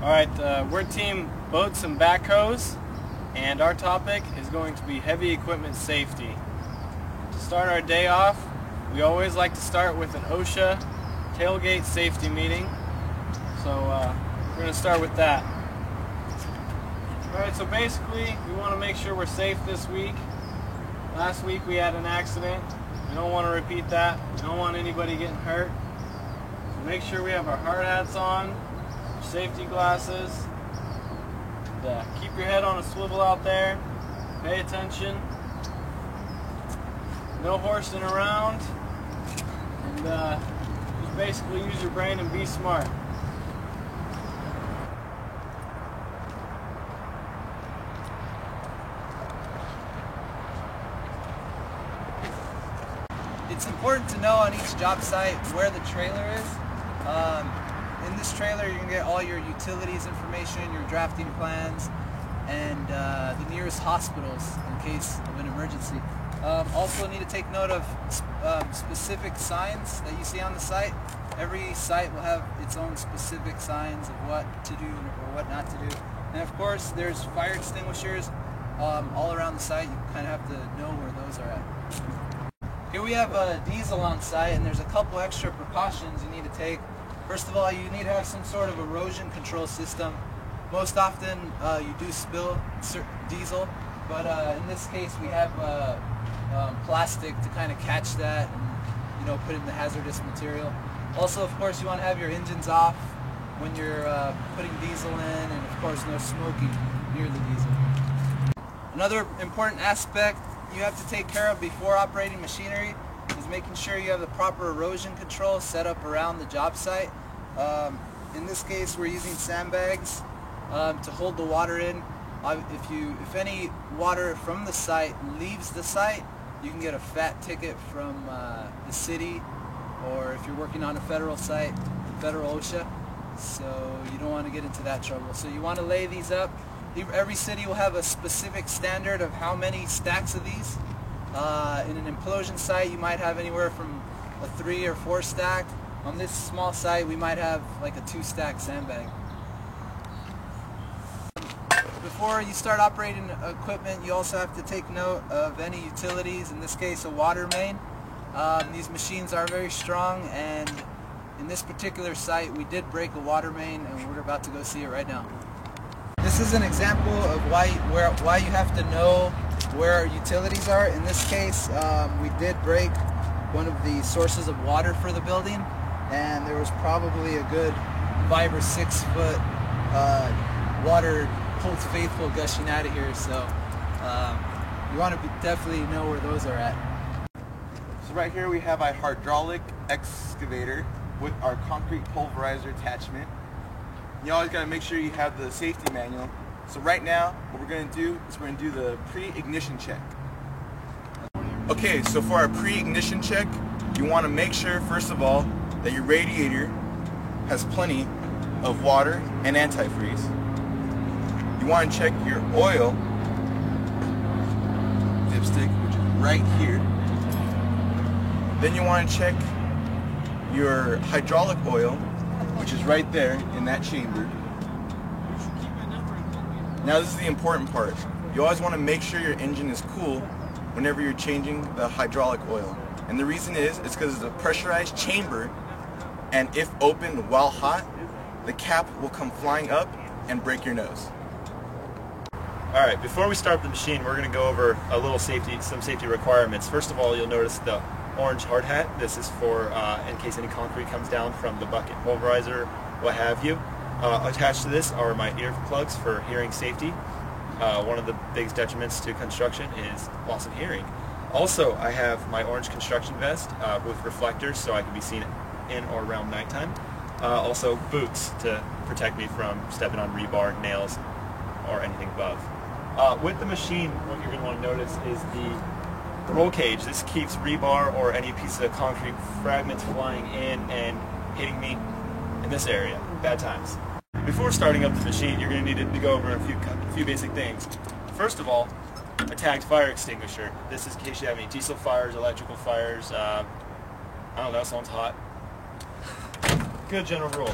Alright, we're team boats and backhoes, and our topic is going to be heavy equipment safety. To start our day off, we always like to start with an OSHA tailgate safety meeting. So we're going to start with that. Alright, so basically we want to make sure we're safe this week. Last week we had an accident. We don't want to repeat that. We don't want anybody getting hurt. So make sure we have our hard hats on, safety glasses. And, keep your head on a swivel out there. Pay attention. No horsing around. And just basically use your brain and be smart. It's important to know on each job site where the trailer is. In this trailer you can get all your utilities information, your drafting plans, and the nearest hospitals in case of an emergency. Also need to take note of specific signs that you see on the site. Every site will have its own specific signs of what to do or what not to do. And of course there's fire extinguishers all around the site. You kind of have to know where those are at. Here we have a diesel on site, and there's a couple extra precautions you need to take. First of all, you need to have some sort of erosion control system. Most often you do spill diesel, but in this case we have plastic to kind of catch that and put in the hazardous material. Also, of course, you want to have your engines off when you're putting diesel in, and of course no smoking near the diesel. Another important aspect you have to take care of before operating machinery is making sure you have the proper erosion control set up around the job site. In this case we're using sandbags to hold the water in. If any water from the site leaves the site, you can get a fat ticket from the city, or if you're working on a federal site, federal OSHA, so you don't want to get into that trouble. So you want to lay these up. Every city will have a specific standard of how many stacks of these. In an implosion site you might have anywhere from a 3 or 4 stack. On this small site we might have like a 2-stack sandbag. Before you start operating equipment, you also have to take note of any utilities, in this case a water main. These machines are very strong, and in this particular site we did break a water main, and we're about to go see it right now. This is an example of why you have to know where utilities are. In this case, we did break one of the sources of water for the building, and there was probably a good 5 or 6 foot water holds faithful gushing out of here. So you want to definitely know where those are at. So right here we have our hydraulic excavator with our concrete pulverizer attachment. You always got to make sure you have the safety manual. So right now, what we're going to do is we're going to do the pre-ignition check. Okay, so for our pre-ignition check, you want to make sure, first of all, that your radiator has plenty of water and antifreeze. You want to check your oil dipstick, which is right here. Then you want to check your hydraulic oil, which is right there in that chamber. Now this is the important part. You always want to make sure your engine is cool whenever you're changing the hydraulic oil. And the reason is because it's a pressurized chamber, and if opened while hot, the cap will come flying up and break your nose. Alright, before we start the machine, we're going to go over some safety requirements. First of all, you'll notice the orange hard hat. This is for in case any concrete comes down from the bucket pulverizer, what have you. Attached to this are my earplugs for hearing safety. One of the biggest detriments to construction is loss of hearing. Also, I have my orange construction vest with reflectors so I can be seen in or around nighttime. Also boots to protect me from stepping on rebar, nails, or anything above. With the machine, what you're going to want to notice is the roll cage. This keeps rebar or any piece of concrete fragments flying in and hitting me in this area. Bad times. Before starting up the machine, you're going to need to go over a few basic things. First of all, a tagged fire extinguisher. This is in case you have any diesel fires, electrical fires, I don't know, someone's hot. Good general rule.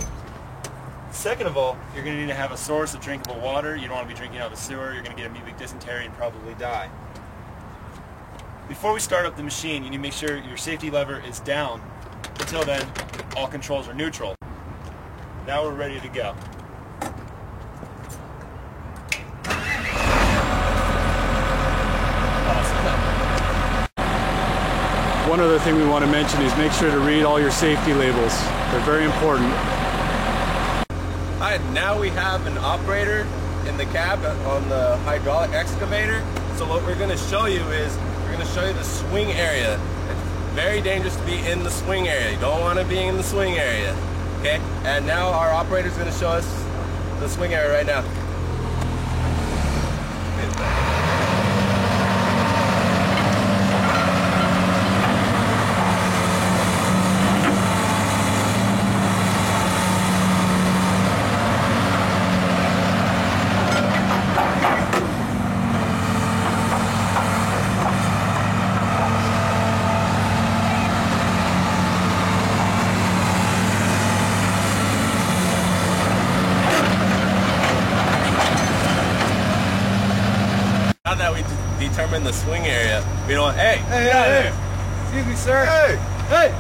Second of all, you're going to need to have a source of drinkable water. You don't want to be drinking out of a sewer. You're going to get amoebic dysentery and probably die. Before we start up the machine, you need to make sure your safety lever is down. Until then, all controls are neutral. Now we're ready to go. One other thing we want to mention is make sure to read all your safety labels. They're very important. Alright, now we have an operator in the cab on the hydraulic excavator. So what we're going to show you is, we're going to show you the swing area. It's very dangerous to be in the swing area. You don't want to be in the swing area. Okay? And now our operator is going to show us the swing area right now. Now that we determined the swing area, we don't. Hey! Excuse me, sir. Hey!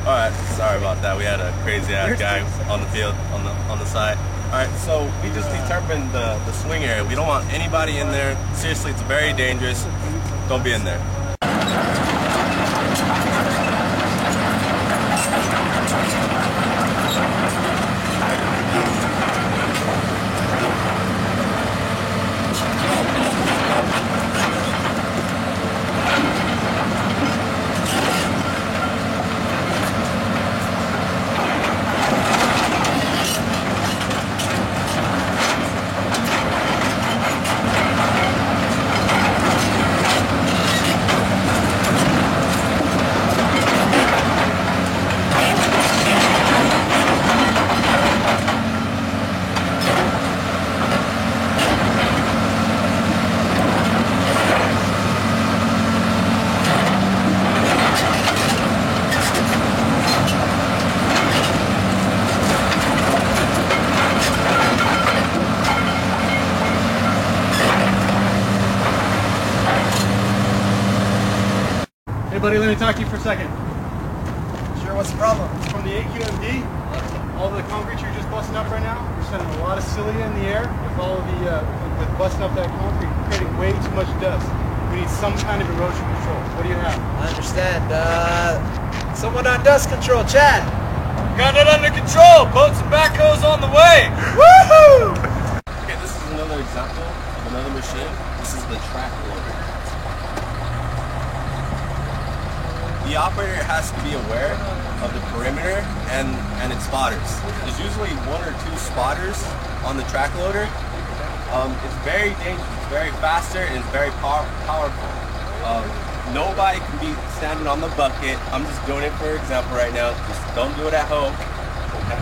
All right, sorry about that. We had a crazy ass guy on the field on the side. All right, so we just determined the swing area. We don't want anybody in there. Seriously, it's very dangerous. Don't be in there. Buddy, let me talk to you for a second. Sure, what's the problem? From the AQMD, all the concrete you're just busting up right now, you're sending a lot of cilia in the air with all of the, with busting up that concrete, creating way too much dust. We need some kind of erosion control. What do you have? I understand. Someone on dust control, Chad. Got it under control. Boats and backhoes on the way. Woohoo! Okay, this is another example of another machine. This is the track loader. The operator has to be aware of the perimeter and its spotters. There's usually one or two spotters on the track loader. It's very dangerous, it's very faster, and it's very powerful. Nobody can be standing on the bucket. I'm just doing it for example right now. Just don't do it at home. Okay.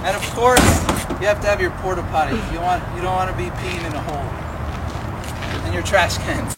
And of course, you have to have your porta potty. You don't want to be peeing in a hole in your trash cans.